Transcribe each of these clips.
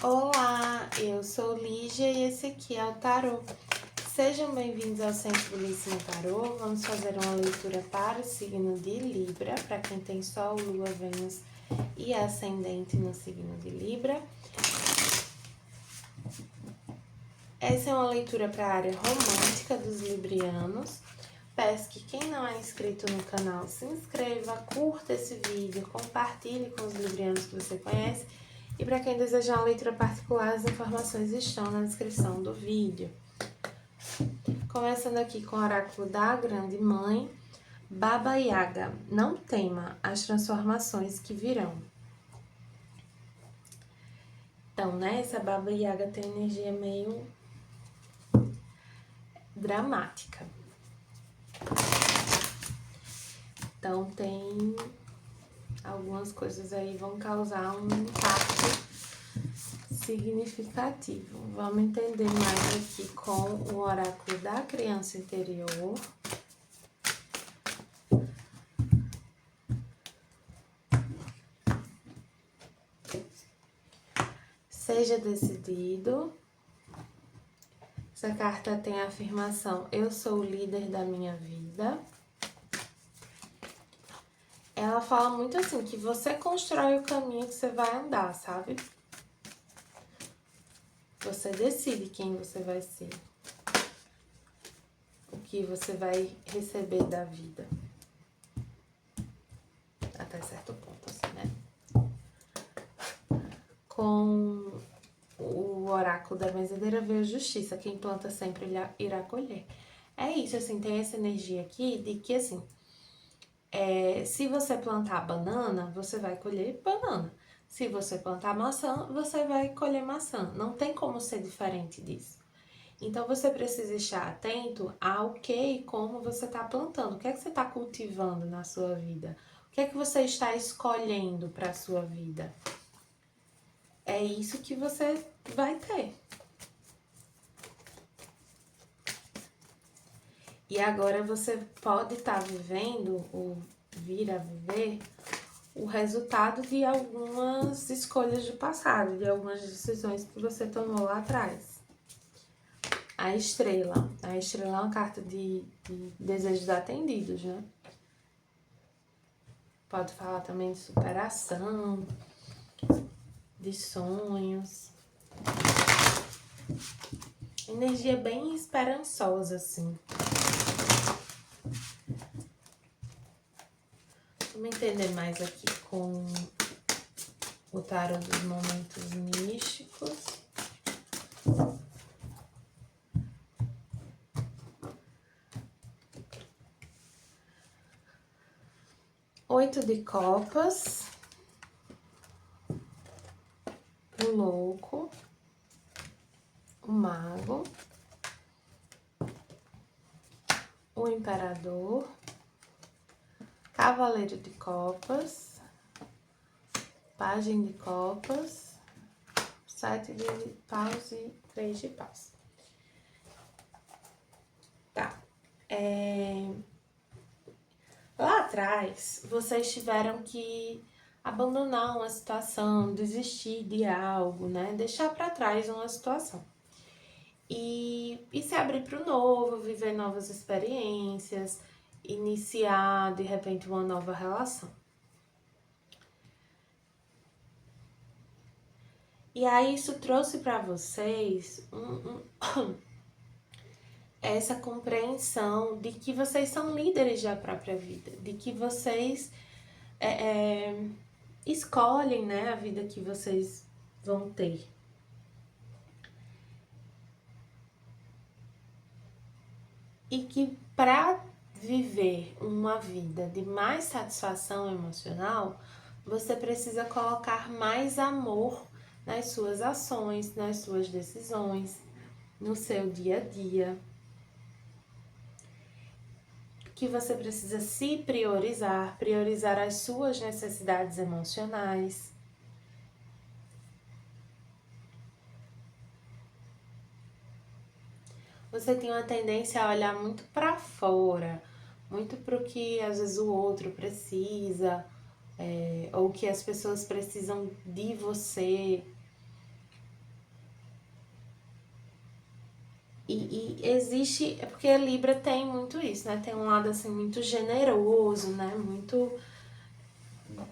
Olá, eu sou Lígia e esse aqui é o Tarô. Sejam bem-vindos ao Sensibilíssimo Tarô. Vamos fazer uma leitura para o signo de Libra, para quem tem Sol, Lua, Vênus e Ascendente no signo de Libra. Essa é uma leitura para a área romântica dos librianos. Peço que quem não é inscrito no canal se inscreva, curta esse vídeo, compartilhe com os librianos que você conhece. E para quem desejar uma leitura particular, as informações estão na descrição do vídeo. Começando aqui com o oráculo da Grande Mãe, Baba Yaga. Não tema as transformações que virão. Então, né, essa Baba Yaga tem energia meio dramática. Então, tem algumas coisas aí vão causar um impacto significativo. Vamos entender mais aqui com o oráculo da criança interior. Seja decidido. Essa carta tem a afirmação: eu sou o líder da minha vida. Ela fala muito assim, que você constrói o caminho que você vai andar, sabe? Você decide quem você vai ser. O que você vai receber da vida. Até certo ponto, assim, né? Com o oráculo da benzedeira veio justiça. Quem planta sempre irá colher. É isso, assim, tem essa energia aqui de que, assim, se você plantar banana, você vai colher banana. Se você plantar maçã, você vai colher maçã. Não tem como ser diferente disso. Então, você precisa estar atento ao que e como você está plantando. O que é que você está cultivando na sua vida? O que é que você está escolhendo para a sua vida? É isso que você vai ter. E agora você pode estar vivendo, ou vir a viver, o resultado de algumas escolhas do passado, de algumas decisões que você tomou lá atrás. A estrela. A estrela é uma carta de desejos atendidos, né? Pode falar também de superação, de sonhos. Energia bem esperançosa, assim. Vamos entender mais aqui com o tarô dos momentos místicos. Oito de copas. O louco. O mago. O imperador. Cavaleiro de copas. Pajem de copas. Sete de paus e 3 de paus. Tá. Lá atrás, vocês tiveram que abandonar uma situação, desistir de algo, né? Deixar para trás uma situação. E se abrir para o novo, viver novas experiências, iniciar, de repente, uma nova relação. E aí, isso trouxe para vocês essa compreensão de que vocês são líderes da própria vida, de que vocês escolhem, né, a vida que vocês vão ter. E que para viver uma vida de mais satisfação emocional, você precisa colocar mais amor nas suas ações, nas suas decisões, no seu dia a dia. Que você precisa se priorizar, priorizar as suas necessidades emocionais. Você tem uma tendência a olhar muito para fora, muito para o que às vezes o outro precisa, ou que as pessoas precisam de você. existe, é porque a Libra tem muito isso, né? Tem um lado assim muito generoso, né? Muito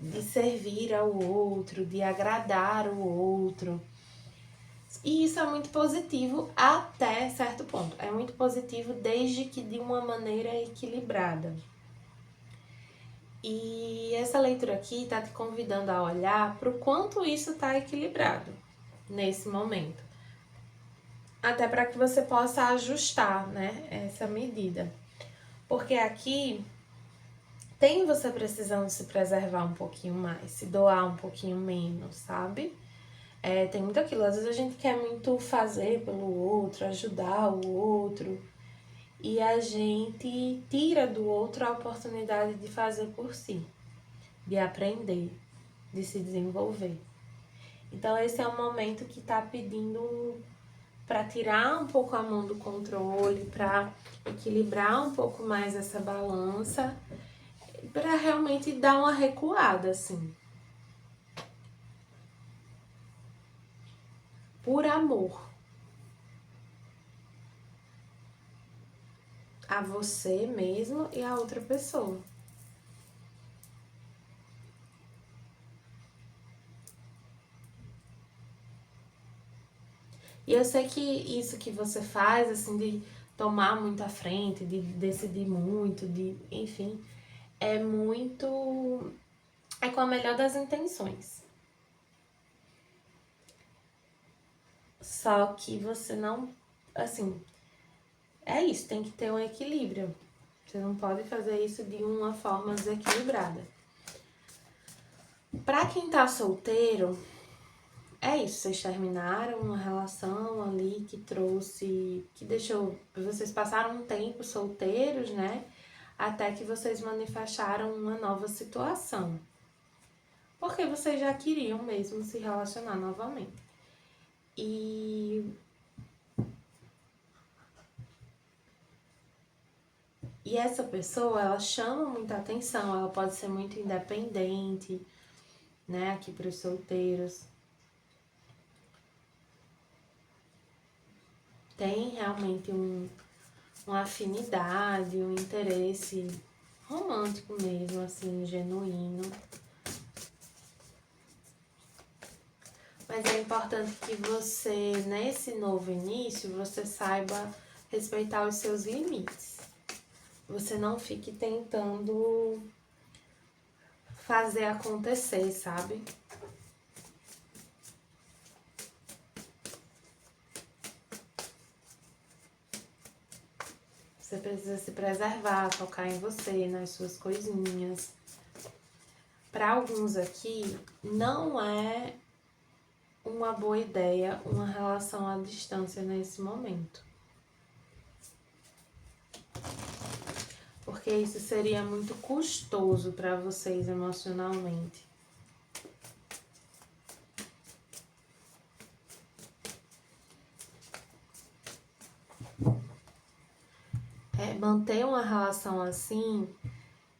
de servir ao outro, de agradar o outro. E isso é muito positivo até certo ponto. É muito positivo desde que de uma maneira equilibrada. E essa leitura aqui está te convidando a olhar para o quanto isso está equilibrado nesse momento. Até para que você possa ajustar, né, essa medida. Porque aqui tem você precisando se preservar um pouquinho mais, se doar um pouquinho menos, sabe? Tem muito aquilo, às vezes a gente quer muito fazer pelo outro, ajudar o outro, e a gente tira do outro a oportunidade de fazer por si, de aprender, de se desenvolver. Então esse é um momento que tá pedindo para tirar um pouco a mão do controle, para equilibrar um pouco mais essa balança, para realmente dar uma recuada, assim. Por amor a você mesmo e a outra pessoa. E eu sei que isso que você faz, assim, de tomar muito à frente, de decidir muito, de, enfim, é muito. É com a melhor das intenções. Só que você não. Assim, é isso, tem que ter um equilíbrio. Você não pode fazer isso de uma forma desequilibrada. Pra quem tá solteiro, é isso, vocês terminaram uma relação ali que trouxe, que deixou, vocês passaram um tempo solteiros, né? Até que vocês manifestaram uma nova situação. Porque vocês já queriam mesmo se relacionar novamente. E essa pessoa, ela chama muita atenção, ela pode ser muito independente, né? Aqui para os solteiros. Tem realmente uma afinidade, um interesse romântico mesmo, assim, genuíno. Mas é importante que você, nesse novo início, você saiba respeitar os seus limites. Você não fique tentando fazer acontecer, sabe? Você precisa se preservar, focar em você, nas suas coisinhas. Para alguns aqui, não é uma boa ideia uma relação à distância nesse momento. Porque isso seria muito custoso para vocês emocionalmente. Manter uma relação assim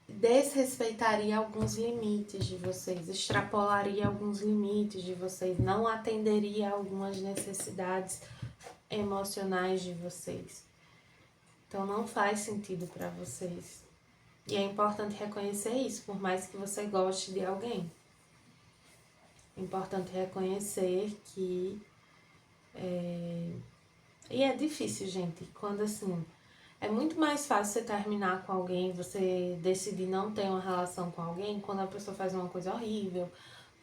desrespeitaria alguns limites de vocês, extrapolaria alguns limites de vocês, não atenderia algumas necessidades emocionais de vocês. Então não faz sentido para vocês. E é importante reconhecer isso, por mais que você goste de alguém. É importante reconhecer que E é difícil, gente, quando assim, é muito mais fácil você terminar com alguém, você decidir não ter uma relação com alguém, quando a pessoa faz uma coisa horrível,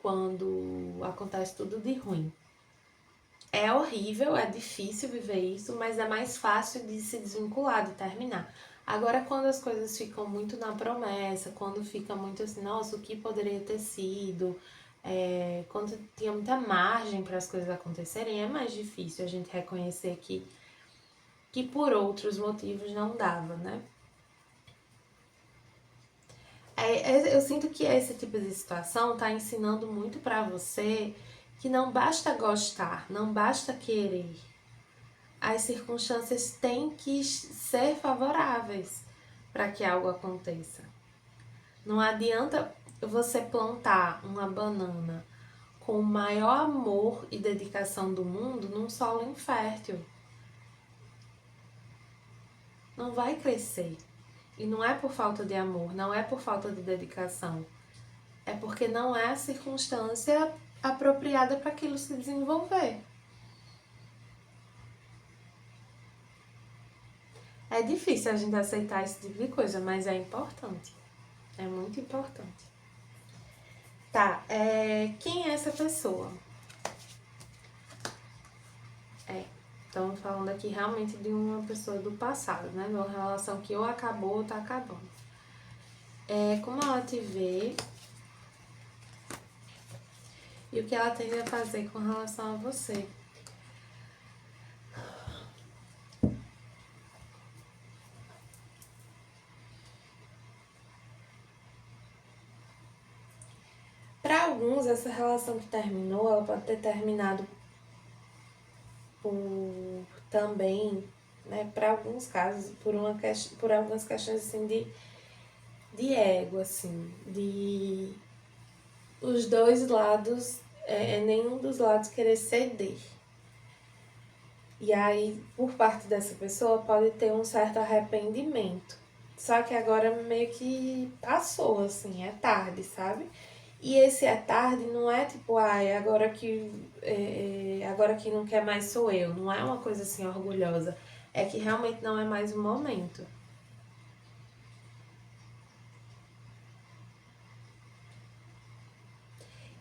quando acontece tudo de ruim. É horrível, é difícil viver isso, mas é mais fácil de se desvincular, de terminar. Agora, quando as coisas ficam muito na promessa, quando fica muito assim, nossa, o que poderia ter sido, quando tinha muita margem para as coisas acontecerem, é mais difícil a gente reconhecer que por outros motivos não dava, né? Eu sinto que esse tipo de situação tá ensinando muito para você que não basta gostar, não basta querer. As circunstâncias têm que ser favoráveis para que algo aconteça. Não adianta você plantar uma banana com o maior amor e dedicação do mundo num solo infértil. não vai crescer. E não é por falta de amor, não é por falta de dedicação. É porque não é a circunstância apropriada para aquilo se desenvolver. É difícil a gente aceitar esse tipo de coisa, mas é importante. É muito importante. Tá, quem é essa pessoa? Estamos falando aqui realmente de uma pessoa do passado, né? De uma relação que ou acabou ou tá acabando. Como ela te vê e o que ela tende a fazer com relação a você. Para alguns, essa relação que terminou, ela pode ter terminado por também, né, para alguns casos, por algumas questões assim de ego, assim, de os dois lados, nenhum dos lados querer ceder. E aí, por parte dessa pessoa, pode ter um certo arrependimento. Só que agora meio que passou, assim, é tarde, sabe? E esse é tarde não é tipo, agora que não quer mais sou eu. Não é uma coisa assim orgulhosa. É que realmente não é mais o momento.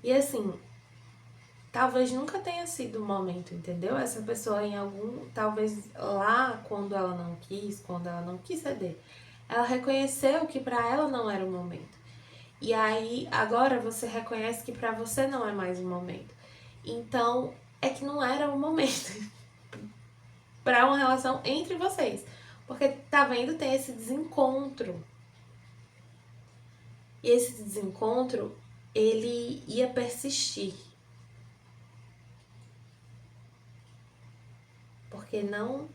E assim, talvez nunca tenha sido o momento, entendeu? Essa pessoa talvez lá quando ela não quis ceder, ela reconheceu que para ela não era o momento. E aí agora você reconhece que para você não é mais o momento. Então, é que não era o momento para uma relação entre vocês. Porque tá vendo, tem esse desencontro. E esse desencontro, ele ia persistir. Porque não.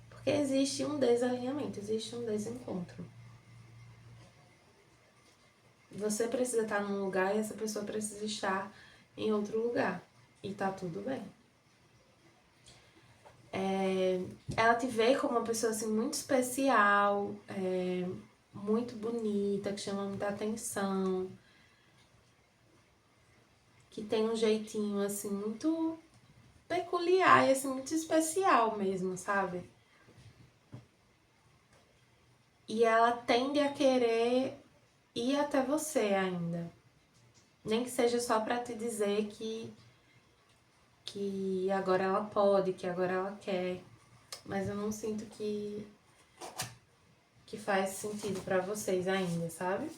Porque existe um desalinhamento, existe um desencontro. Você precisa estar num lugar e essa pessoa precisa estar em outro lugar. E tá tudo bem. Ela te vê como uma pessoa assim muito especial, muito bonita, que chama muita atenção, que tem um jeitinho assim muito peculiar e assim muito especial mesmo, sabe? E ela tende a querer ir até você ainda. Nem que seja só para te dizer que agora ela pode, que agora ela quer. Mas eu não sinto que faz sentido para vocês ainda, sabe?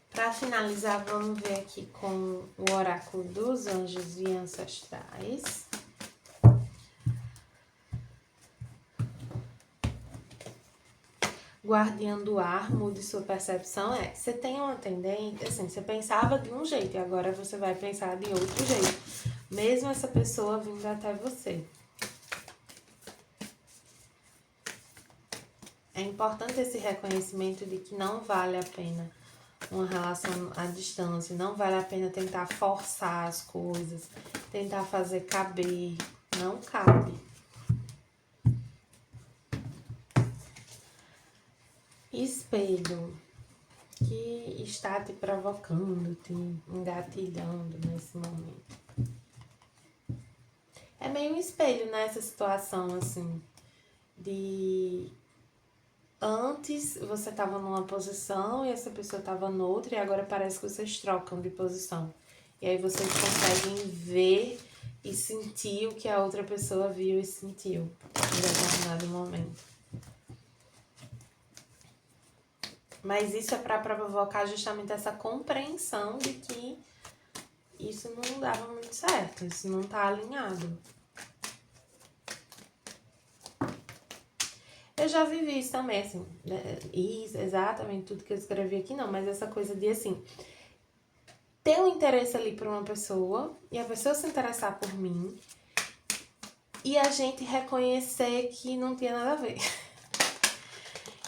Para finalizar, vamos ver aqui com o oráculo dos anjos e ancestrais. Guardiã do ar, mude sua percepção. Você tem uma tendência, assim, você pensava de um jeito e agora você vai pensar de outro jeito. Mesmo essa pessoa vindo até você. É importante esse reconhecimento de que não vale a pena uma relação à distância, não vale a pena tentar forçar as coisas, tentar fazer caber, não cabe. Espelho, que está te provocando, te engatilhando nesse momento. É meio um espelho nessa situação, assim, de antes você estava numa posição e essa pessoa estava noutra e agora parece que vocês trocam de posição. E aí vocês conseguem ver e sentir o que a outra pessoa viu e sentiu em determinado momento. Mas isso é para provocar justamente essa compreensão de que isso não dava muito certo, isso não tá alinhado. Eu já vivi isso também, assim, isso, exatamente tudo que eu escrevi aqui não, mas essa coisa de, assim, ter um interesse ali por uma pessoa e a pessoa se interessar por mim e a gente reconhecer que não tinha nada a ver,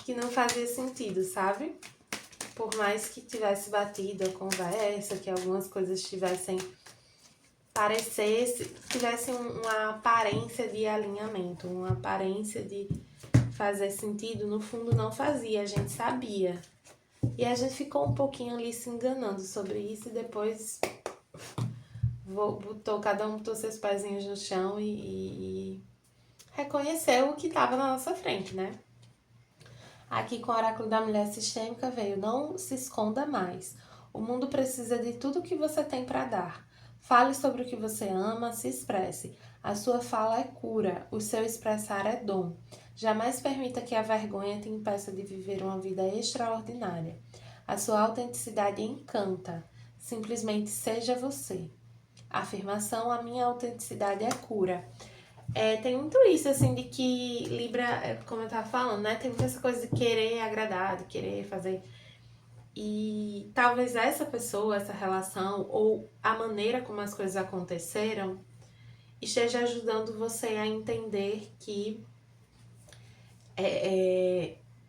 que não fazia sentido, sabe? Por mais que tivesse batido a conversa, que algumas coisas tivessem parecesse, tivesse uma aparência de alinhamento, uma aparência de fazer sentido, no fundo não fazia, a gente sabia. E a gente ficou um pouquinho ali se enganando sobre isso e depois cada um botou seus pezinhos no chão e reconheceu o que estava na nossa frente, né? Aqui com o oráculo da mulher sistêmica veio: não se esconda mais. O mundo precisa de tudo que você tem para dar. Fale sobre o que você ama, se expresse. A sua fala é cura, o seu expressar é dom. Jamais permita que a vergonha te impeça de viver uma vida extraordinária. A sua autenticidade encanta. Simplesmente seja você. Afirmação: a minha autenticidade é cura. Tem muito isso, assim, de que Libra, como eu tava falando, né? Tem muita essa coisa de querer agradar, de querer fazer. E talvez essa pessoa, essa relação, ou a maneira como as coisas aconteceram, esteja ajudando você a entender que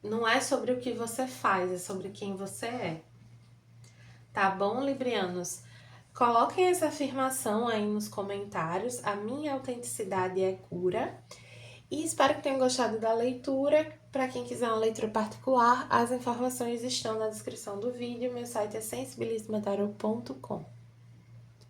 não é sobre o que você faz, é sobre quem você é. Tá bom, Librianos? Coloquem essa afirmação aí nos comentários. A minha autenticidade é cura. E espero que tenham gostado da leitura. Para quem quiser uma leitura particular, as informações estão na descrição do vídeo. Meu site é sensibilismatarot.com.